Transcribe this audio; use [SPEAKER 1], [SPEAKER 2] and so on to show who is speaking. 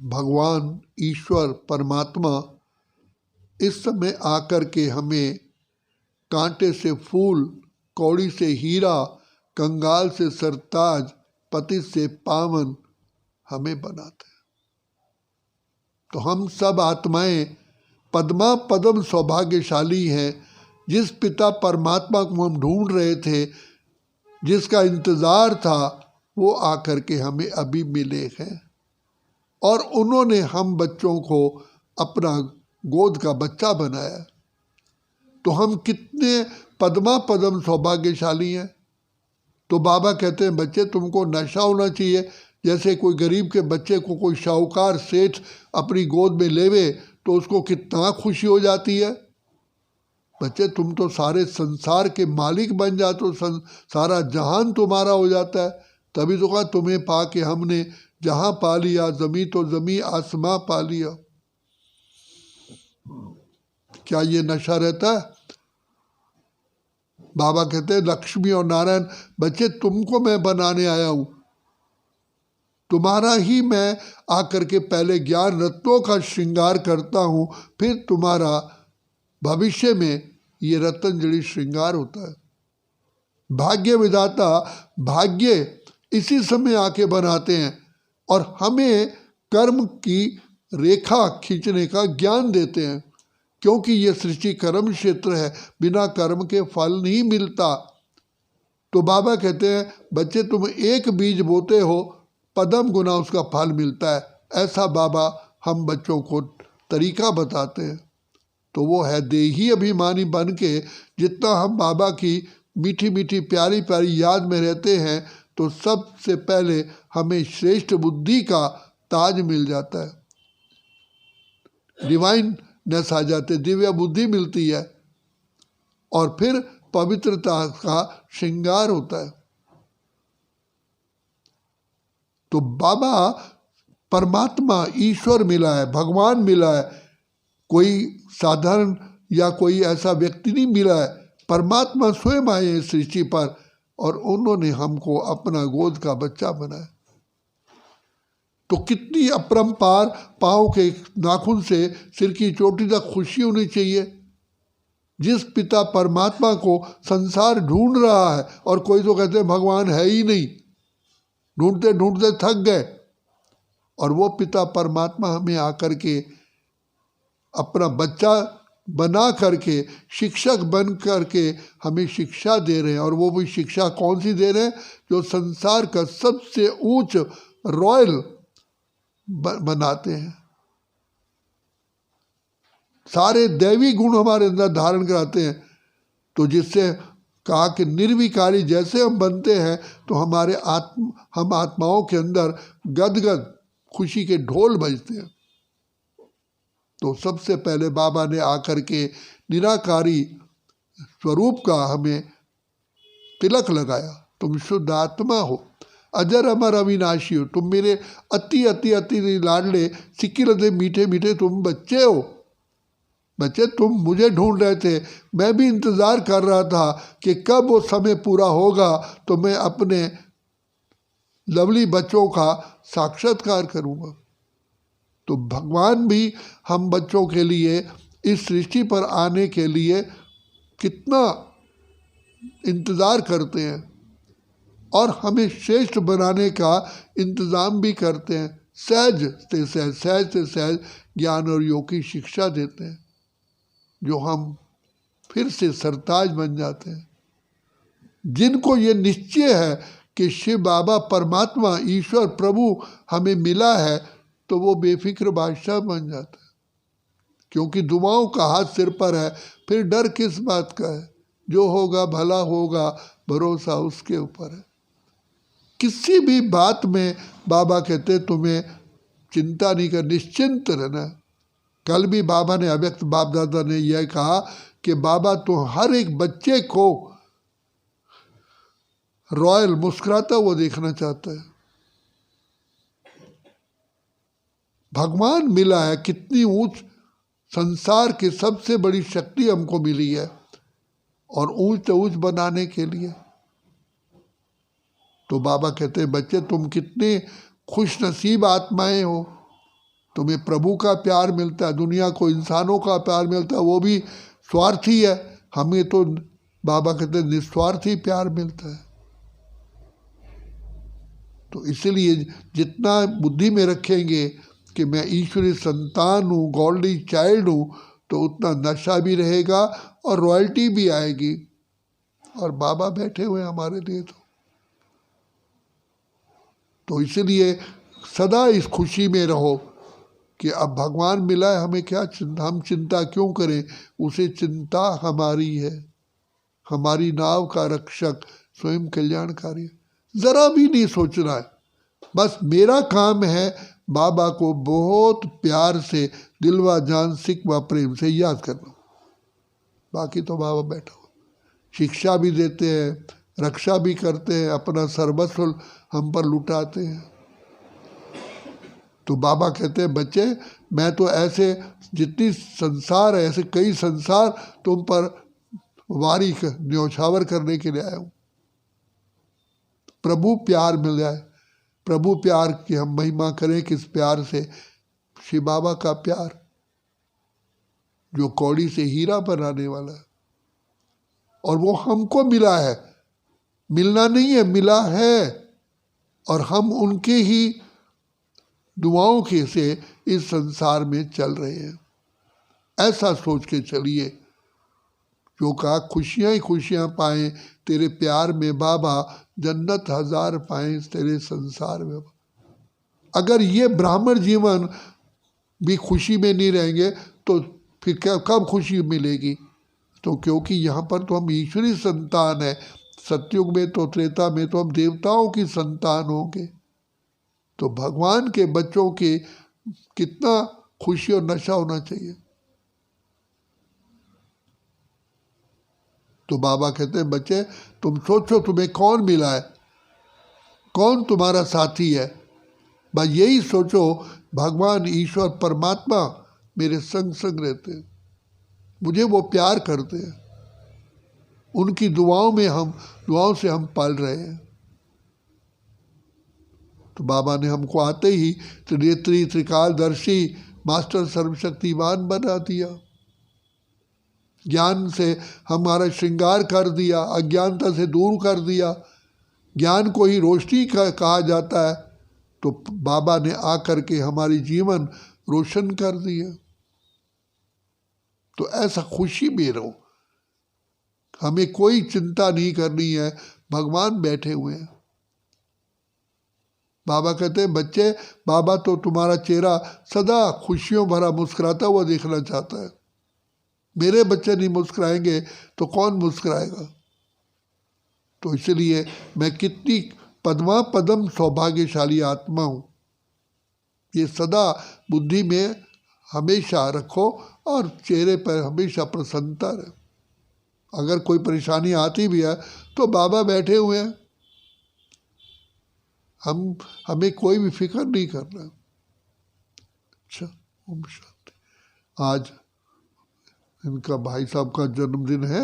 [SPEAKER 1] भगवान ईश्वर परमात्मा इस समय आकर के हमें कांटे से फूल, कौड़ी से हीरा, कंगाल से सरताज, पतित से पावन हमें बनाते हैं। तो हम सब आत्माएं पद्मा पद्म सौभाग्यशाली हैं। जिस पिता परमात्मा को हम ढूंढ रहे थे, जिसका इंतज़ार था, वो आकर के हमें अभी मिले हैं और उन्होंने हम बच्चों को अपना गोद का बच्चा बनाया। तो हम कितने पद्मा पद्म सौभाग्यशाली हैं। तो बाबा कहते हैं बच्चे तुमको नशा होना चाहिए, जैसे कोई गरीब के बच्चे को कोई शाहूकार सेठ अपनी गोद में लेवे तो उसको कितना खुशी हो जाती है। बच्चे तुम तो सारे संसार के मालिक बन जाते हो, सारा जहान तुम्हारा हो जाता है। तभी तो कहा तुम्हें पा के हमने जहां पा लिया, जमी तो जमी आसमां पा लिया। क्या ये नशा रहता है? बाबा कहते हैं लक्ष्मी और नारायण बच्चे तुमको मैं बनाने आया हूं, तुम्हारा ही मैं आकर के पहले ज्ञान रत्नों का श्रृंगार करता हूं, फिर तुम्हारा भविष्य में ये रत्नजड़ी श्रृंगार होता है। भाग्य विधाता भाग्य इसी समय आके बनाते हैं और हमें कर्म की रेखा खींचने का ज्ञान देते हैं, क्योंकि ये सृष्टि कर्म क्षेत्र है, बिना कर्म के फल नहीं मिलता। तो बाबा कहते हैं बच्चे तुम एक बीज बोते हो, पद्म गुना उसका फल मिलता है। ऐसा बाबा हम बच्चों को तरीका बताते हैं। तो वो है देही अभिमानी बन के जितना हम बाबा की मीठी मीठी प्यारी प्यारी याद में रहते हैं, तो सबसे पहले हमें श्रेष्ठ बुद्धि का ताज मिल जाता है, डिवाइननेस आ जाते, दिव्य बुद्धि मिलती है और फिर पवित्रता का श्रृंगार होता है। तो बाबा परमात्मा ईश्वर मिला है, भगवान मिला है, कोई साधारण या कोई ऐसा व्यक्ति नहीं मिला है। परमात्मा स्वयं आए इस सृष्टि पर और उन्होंने हमको अपना गोद का बच्चा बनाया। तो कितनी अपरंपार पाँव के नाखून से सिर की चोटी तक खुशी होनी चाहिए। जिस पिता परमात्मा को संसार ढूंढ रहा है और कोई तो कहते हैं भगवान है ही नहीं, ढूंढते ढूंढते थक गए, और वो पिता परमात्मा हमें आकर के अपना बच्चा बना करके शिक्षक बन करके हमें शिक्षा दे रहे हैं। और वो भी शिक्षा कौन सी दे रहे हैं? जो संसार का सबसे ऊंच रॉयल बनाते हैं। सारे दैवी गुण हमारे अंदर धारण कराते हैं। तो जिससे कहा कि निर्विकारी जैसे हम बनते हैं तो हम आत्माओं के अंदर गदगद खुशी के ढोल बजते हैं। तो सबसे पहले बाबा ने आकर के निराकारी स्वरूप का हमें तिलक लगाया। तुम शुद्ध आत्मा हो, अजर अमर अविनाशी हो, तुम मेरे अति अति अति लाडले सिक्की लदे मीठे मीठे तुम बच्चे हो। बच्चे तुम मुझे ढूंढ रहे थे, मैं भी इंतज़ार कर रहा था कि कब वो समय पूरा होगा तो मैं अपने लवली बच्चों का साक्षात्कार करूँगा। तो भगवान भी हम बच्चों के लिए इस सृष्टि पर आने के लिए कितना इंतज़ार करते हैं और हमें श्रेष्ठ बनाने का इंतज़ाम भी करते हैं। सहज से सहज ज्ञान और योग की शिक्षा देते हैं, जो हम फिर से सरताज बन जाते हैं। जिनको ये निश्चय है कि शिव बाबा परमात्मा ईश्वर प्रभु हमें मिला है, तो वो बेफिक्र बादशाह बन जाता है, क्योंकि दुआओं का हाथ सिर पर है। फिर डर किस बात का है? जो होगा भला होगा, भरोसा उसके ऊपर है। किसी भी बात में बाबा कहते तुम्हें चिंता नहीं कर, निश्चिंत रहना। कल भी बाबा ने, अव्यक्त बाप दादा ने यह कहा कि बाबा तो हर एक बच्चे को रॉयल मुस्कुराता हुआ देखना चाहता है। भगवान मिला है, कितनी ऊंच संसार की सबसे बड़ी शक्ति हमको मिली है, और ऊंच से ऊंच बनाने के लिए। तो बाबा कहते हैं बच्चे तुम कितने खुश नसीब आत्माएं हो, तुम्हें प्रभु का प्यार मिलता है, दुनिया को इंसानों का प्यार मिलता है, वो भी स्वार्थी है। हमें तो बाबा कहते हैं निस्वार्थी प्यार मिलता है। तो इसलिए जितना बुद्धि में रखेंगे कि मैं ईश्वरीय संतान हूँ, गॉडली चाइल्ड हूँ, तो उतना नशा भी रहेगा और रॉयल्टी भी आएगी। और बाबा बैठे हुए हमारे लिए। तो इसलिए सदा इस खुशी में रहो कि अब भगवान मिला है, हमें क्या चिंता, हम चिंता क्यों करें, उसे चिंता हमारी है। हमारी नाव का रक्षक स्वयं कल्याणकारी है। जरा भी नहीं सोचना है, बस मेरा काम है बाबा को बहुत प्यार से दिलवा जान सिक व प्रेम से याद करना। बाकी तो बाबा बैठा हो, शिक्षा भी देते हैं, रक्षा भी करते हैं, अपना सर्वस्व हम पर लुटाते हैं। तो बाबा कहते हैं बच्चे, मैं तो ऐसे जितनी संसार है, ऐसे कई संसार तुम पर वारी न्यौछावर करने के लिए आया हूँ। प्रभु प्यार मिल जाए, प्रभु प्यार की हम महिमा करें। किस प्यार से? श्री बाबा का प्यार जो कौड़ी से हीरा बनाने वाला है, और वो हमको मिला है, मिलना नहीं है, मिला है। और हम उनके ही दुआओं के से इस संसार में चल रहे हैं। ऐसा सोच के चलिए, जो कहा खुशियाँ ही खुशियाँ पाएं तेरे प्यार में बाबा, जन्नत हजार पाएं तेरे संसार में। अगर ये ब्राह्मण जीवन भी खुशी में नहीं रहेंगे तो फिर क्या, कब खुशी मिलेगी? तो क्योंकि यहाँ पर तो हम ईश्वरी संतान है, सतयुग में तो त्रेता में तो हम देवताओं की संतान होंगे। तो भगवान के बच्चों के कितना खुशी और नशा होना चाहिए। तो बाबा कहते हैं बच्चे, तुम सोचो तुम्हें कौन मिला है, कौन तुम्हारा साथी है। बस यही सोचो, भगवान ईश्वर परमात्मा मेरे संग संग रहते हैं, मुझे वो प्यार करते हैं, उनकी दुआओं से हम पल रहे हैं। तो बाबा ने हमको आते ही त्रिनेत्री त्रिकालदर्शी मास्टर सर्वशक्तिमान बना दिया, ज्ञान से हमारा श्रृंगार कर दिया, अज्ञानता से दूर कर दिया। ज्ञान को ही रोशनी कहा जाता है। तो बाबा ने आकर के हमारी जीवन रोशन कर दिया। तो ऐसा खुशी में रहो, हमें कोई चिंता नहीं करनी है, भगवान बैठे हुए हैं। बाबा कहते हैं बच्चे, बाबा तो तुम्हारा चेहरा सदा खुशियों भरा मुस्कुराता हुआ देखना चाहता है। मेरे बच्चे नहीं मुस्कुराएंगे तो कौन मुस्कुराएगा? तो इसलिए मैं कितनी पद्मा पदम सौभाग्यशाली आत्मा हूँ, ये सदा बुद्धि में हमेशा रखो और चेहरे पर हमेशा प्रसन्नता रहे। अगर कोई परेशानी आती भी है तो बाबा बैठे हुए हैं, हमें कोई भी फिक्र नहीं करना। अच्छा, ओम शांति। आज इनका भाई साहब का जन्मदिन है।